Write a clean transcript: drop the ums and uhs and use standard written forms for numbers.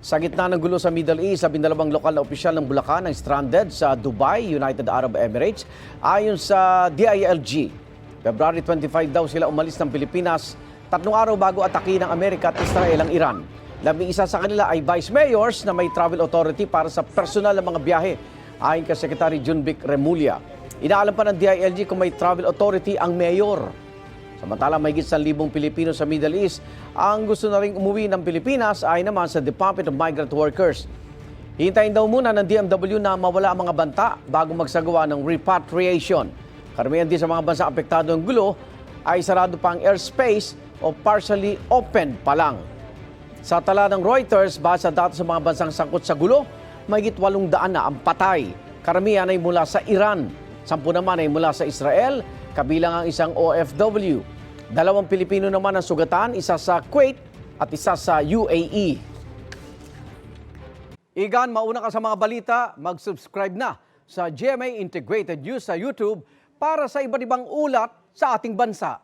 Sa gitna ng gulo sa Middle East, 12 lokal na opisyal ng Bulacan ang stranded sa Dubai, United Arab Emirates. Ayon sa DILG, February 25 daw sila umalis ng Pilipinas, 3 araw bago atake ng Amerika at Israel ang Iran. 11 sa kanila ay vice mayors na may travel authority para sa personal na mga biyahe, ayon kay Secretary Junvic Remulla. Inaalam pa ng DILG kung may travel authority ang mayor. Samantala, may higit 1,000 Pilipino sa Middle East ang gusto na ring umuwi ng Pilipinas ay naman sa Department of Migrant Workers. Hintayin daw muna ng DMW na mawala ang mga banta bago magsagawa ng repatriation. Karamihan din sa mga bansa apektado ng gulo ay sarado pa ang airspace o partially open pa lang. Sa tala ng Reuters, base sa data sa mga bansang sangkot sa gulo, may higit 800 na ang patay. Karamihan ay mula sa Iran, 10 naman ay mula sa Israel, kabilang ang isang OFW. 2 Pilipino naman ang sugatan, isa sa Kuwait at isa sa UAE. Igan, mauna ka sa mga balita, mag-subscribe na sa GMA Integrated News sa YouTube para sa iba't ibang ulat sa ating bansa.